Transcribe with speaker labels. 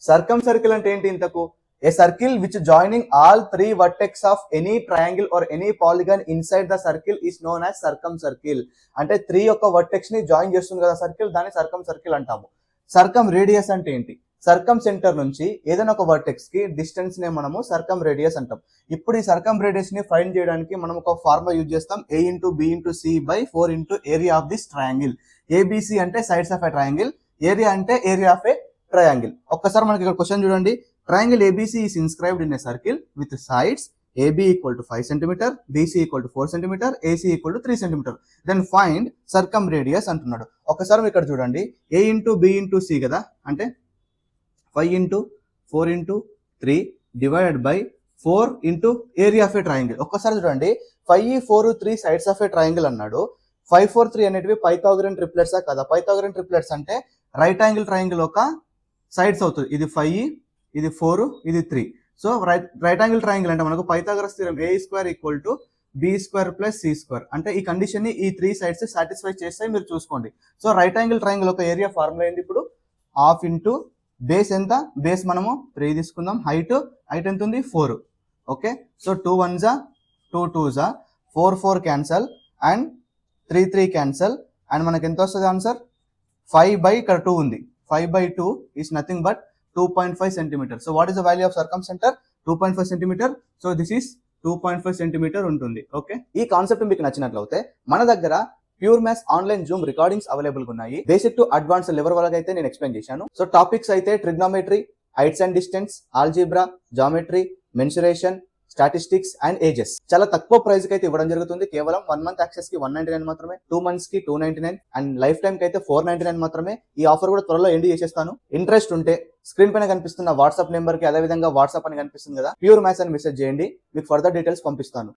Speaker 1: సర్కమ్ circle అంటే ఏంటి ఇంతకు? A circle which joining all three vertex of any triangle or any polygon inside the circle is known as circumcircle. అంటే 3 యొక్క vertex ని join చేస్తుంది కదా సర్కిల్, దాన్ని సర్కమ్ సర్కిల్ అంటాము. సర్కమ్ రేడియస్ అంటే ఏంటి? సర్కమ్ సెంటర్ నుంచి ఏదైనా ఒక వర్టెక్స్ కి డిస్టెన్స్ నే మనము సర్కమ్ రేడియస్ అంటాం. ఇప్పుడు ఈ సర్కమ్ రేడియస్ ని ఫైండ్ చేయడానికి మనం ఒక ఫార్ములా యూజ్ చేస్తాం. a into b into c by 4 into area of this triangle. ABC అంటే sides of a triangle, area అంటే ఏరియా ఆఫ్ ఏ ట్రయాంగిల్. ఒక్కసారి మనకి ఇక్కడ క్వశ్చన్ చూడండి. Triangle ABC is inscribed in a circle with sides AB equal to 5 cm, BC equal to 4 cm, AC equal to 3 cm. Then find circumradius అంటున్నాడు. ఒకసారి ఇక్కడ చూడండి, A into B into C కదా, అంటే 5 into 4 into 3 divided by 4 into area of a triangle. ఒక్కసారి చూడండి, 5, 4, 3 sides of a triangle అన్నాడు. 5, 4, 3 అనేటివి పైథాగరన్ ట్రిప్లెట్సా కదా? పైథాగరన్ ట్రిప్లెట్స్ అంటే రైట్ యాంగిల్ ట్రయాంగిల్ ఒక సైడ్స్ అవుతుంది. ఇది 5, ఇది 4, ఇది 3. సో రైట్ యాంగిల్ ట్రయాంగిల్ అంటే మనకు Pythagoras theorem a square equal to b square plus c square. అంటే ఈ కండిషన్ ని ఈ 3 సైడ్స్ సాటిస్ఫై చేస్తాయి, మీరు చూసుకోండి. సో రైట్ యాంగిల్ ట్రయాంగిల్ ఒక ఏరియా ఫార్ములా ఏంది ఇప్పుడు? హాఫ్ ఇంటూ బేస్ ఎంత? బేస్ మనము 3 తీసుకుందాం. హైట్ ఎంత ఉంది? 4. ఓకే, సో 2 1 జా 2 2 జా 4 4 క్యాన్సల్ అండ్ 3 3 క్యాన్సల్ అండ్ మనకి ఎంత వస్తుంది ఆన్సర్? 5 బై ఇక్కడ 2 ఉంది. 5 by 2 is nothing but 2.5 centimeter. So what is the value of circumcenter? 2.5 centimeter. So this is 2.5 centimeter ఉంటుంది. ఓకే, ఈ కాన్సెప్ట్ మీకు నచ్చినట్లయితే మన దగ్గర pure maths online Zoom recordings available గా ఉన్నాయి. బేసిక్ టు అడ్వాన్స్ లెవెల్ వరకు అయితే నేను ఎక్స్ప్లెయిన్ చేశాను. సో టాపిక్స్ అయితే trigonometry, heights and distance, algebra, geometry, mensuration, statistics and ages చాలా తక్కువ ప్రైస్ కి అయితే ఇవ్వడం జరుగుతుంది. కేవలం 1 మంత్ యాక్సెస్ కి 199 మాత్రమే, 2 మంత్స్ కి 299 అండ్ లైఫ్ టైం కి అయితే 499 మాత్రమే. ఈ ఆఫర్ కూడా త్వరలో ఎండ్ చేసేస్తాను. ఇంట్రెస్ట్ ఉంటే స్క్రీన్ పైన కనిపిస్తున్న వాట్సాప్ నెంబర్ కి, అదే విధంగా వాట్సాప్ అని కనిపిస్తుంది కదా, ప్యూర్ మ్యాథ్స్ అని మెసేజ్ చేయండి, మీకు ఫర్దర్ డీటెయిల్స్ పంపిస్తాను.